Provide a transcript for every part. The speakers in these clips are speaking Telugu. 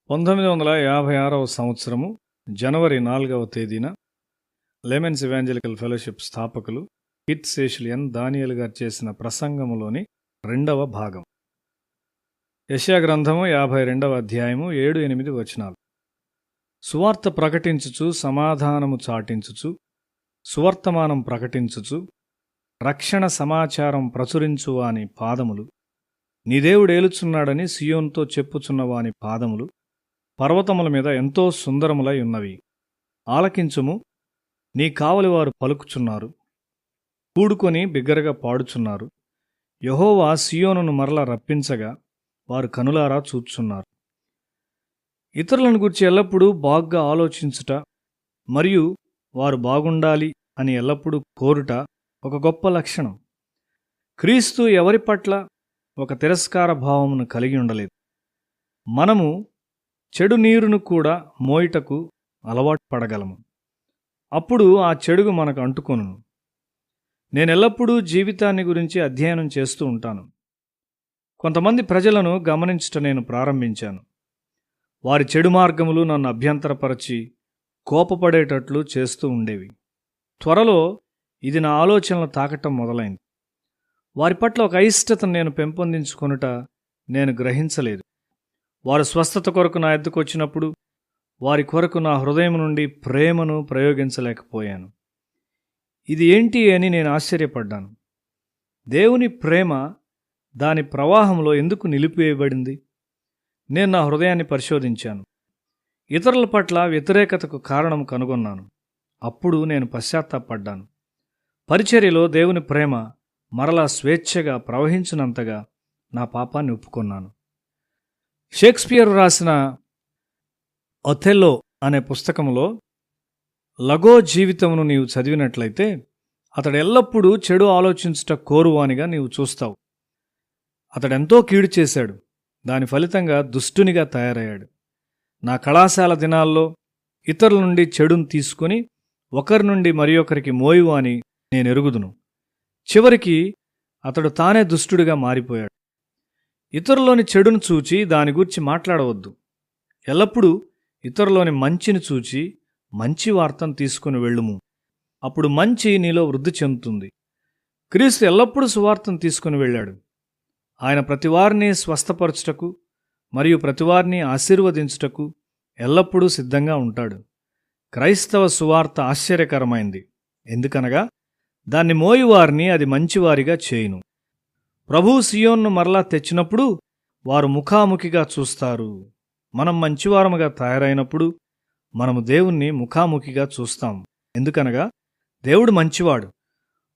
1956వ సంవత్సరము జనవరి 4వ తేదీన లెమెన్స్ ఇవాంజలికల్ ఫెలోషిప్ స్థాపకులు కిట్ సేషిలియన్ దానియేలు గారు చేసిన ప్రసంగములోని 2వ భాగం. యెషయా గ్రంథము 52వ అధ్యాయము 7-8 వచనాలు. సువార్త ప్రకటించుచు, సమాధానము చాటించుచు, సువర్తమానం ప్రకటించుచు, రక్షణ సమాచారం ప్రచురించు వాని పాదములు, నీ దేవుడు ఏలుచున్నాడని సియోనుతో చెప్పుచున్న వాని పాదములు పర్వతముల మీద ఎంతో సుందరములై ఉన్నవి. ఆలకించుము, నీ కావలివారు పలుకుచున్నారు, కూడుకొని బిగ్గరగా పాడుచున్నారు. యెహోవా సియోనును మరల రప్పించగా వారు కనులారా చూచుచున్నారు. ఇతరులను గురించి ఎల్లప్పుడూ బాగ్గా ఆలోచించుట మరియు వారు బాగుండాలి అని ఎల్లప్పుడూ కోరుట ఒక గొప్ప లక్షణం. క్రీస్తు ఎవరి పట్ల ఒక తిరస్కార భావమును కలిగి ఉండలేదు. మనము చెడు నీరును కూడా మోయుటకు అలవాటు పడగలము. అప్పుడు ఆ చెడుగు మనకు అంటుకొనును. నేనెల్లప్పుడూ జీవితాన్ని గురించి అధ్యయనం చేస్తూ ఉంటాను. కొంతమంది ప్రజలను గమనించుట నేను ప్రారంభించాను. వారి చెడు మార్గములు నన్ను అభ్యంతరపరచి కోపపడేటట్లు చేస్తూ ఉండేవి. త్వరలో ఇది నా ఆలోచనలు తాకటం మొదలైంది. వారి పట్ల ఒక అయిష్టతను నేను పెంపొందించుకొనుట నేను గ్రహించలేదు. వారు స్వస్థత కొరకు నా ఎద్దుకు వచ్చినప్పుడు వారి కొరకు నా హృదయం నుండి ప్రేమను ప్రయోగించలేకపోయాను. ఇది ఏంటి అని నేను ఆశ్చర్యపడ్డాను. దేవుని ప్రేమ దాని ప్రవాహంలో ఎందుకు నిలిపివేయబడింది? నేను నా హృదయాన్ని పరిశోధించాను. ఇతరుల పట్ల వ్యతిరేకతకు కారణం కనుగొన్నాను. అప్పుడు నేను పశ్చాత్తాపడ్డాను. పరిచర్యలో దేవుని ప్రేమ మరలా స్వేచ్ఛగా ప్రవహించినంతగా నా పాపాన్ని ఒప్పుకొన్నాను. షేక్స్పియర్ రాసిన ఒథెల్లో అనే పుస్తకంలో లగో జీవితమును నీవు చదివినట్లయితే అతడు ఎల్లప్పుడూ చెడు ఆలోచించుట కోరువానిగా నీవు చూస్తావు. అతడెంతో కీడు చేశాడు. దాని ఫలితంగా దుష్టునిగా తయారయ్యాడు. నా కళాశాల దినాల్లో ఇతరుల నుండి చెడును తీసుకుని ఒకరి నుండి మరి ఒకరికి మోయువాని నేను ఎరుగుదును. చివరికి అతడు తానే దుష్టుడిగా మారిపోయాడు. ఇతరులోని చెడును చూచి దాని గురించి మాట్లాడవద్దు. ఎల్లప్పుడూ ఇతరులోని మంచిని చూచి మంచి వార్తను తీసుకుని వెళ్ళుము. అప్పుడు మంచి నీలో వృద్ధి చెందుతుంది. క్రీస్తు ఎల్లప్పుడూ సువార్తను తీసుకుని వెళ్ళాడు. ఆయన ప్రతివారిని స్వస్థపరచుటకు మరియు ప్రతివారిని ఆశీర్వదించుటకు ఎల్లప్పుడూ సిద్ధంగా ఉంటాడు. క్రైస్తవ సువార్త ఆశ్చర్యకరమైంది. ఎందుకనగా దాన్ని మోయువారిని అది మంచివారిగా చేయును. ప్రభువు సియోన్ను మరలా తెచ్చినప్పుడు వారు ముఖాముఖిగా చూస్తారు. మనం మంచివారముగా తయారైనప్పుడు మనము దేవుణ్ణి ముఖాముఖిగా చూస్తాం. ఎందుకనగా దేవుడు మంచివాడు.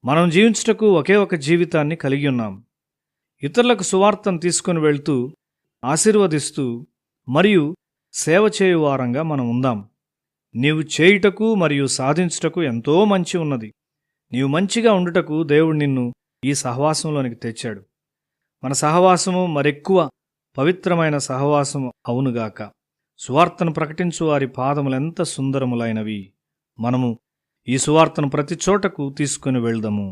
మనం జీవించుటకు ఒకే ఒక జీవితాన్ని కలిగి ఉన్నాం. ఇతరులకు సువార్తను తీసుకుని వెళ్తూ, ఆశీర్వదిస్తూ మరియు సేవ చేయువారంగా మనం ఉందాం. నీవు చేయుటకు మరియు సాధించుటకు ఎంతో మంచి ఉన్నది. నీవు మంచిగా ఉండుటకు దేవుడు నిన్ను ఈ సహవాసంలోనికి తెచ్చాడు. మన సహవాసము మరెక్కువ పవిత్రమైన సహవాసము అవునుగాక. సువార్తను ప్రకటించు వారి పాదములెంత సుందరములైనవి. మనము ఈ సువార్తను ప్రతి చోటకు తీసుకుని వెళ్దాము.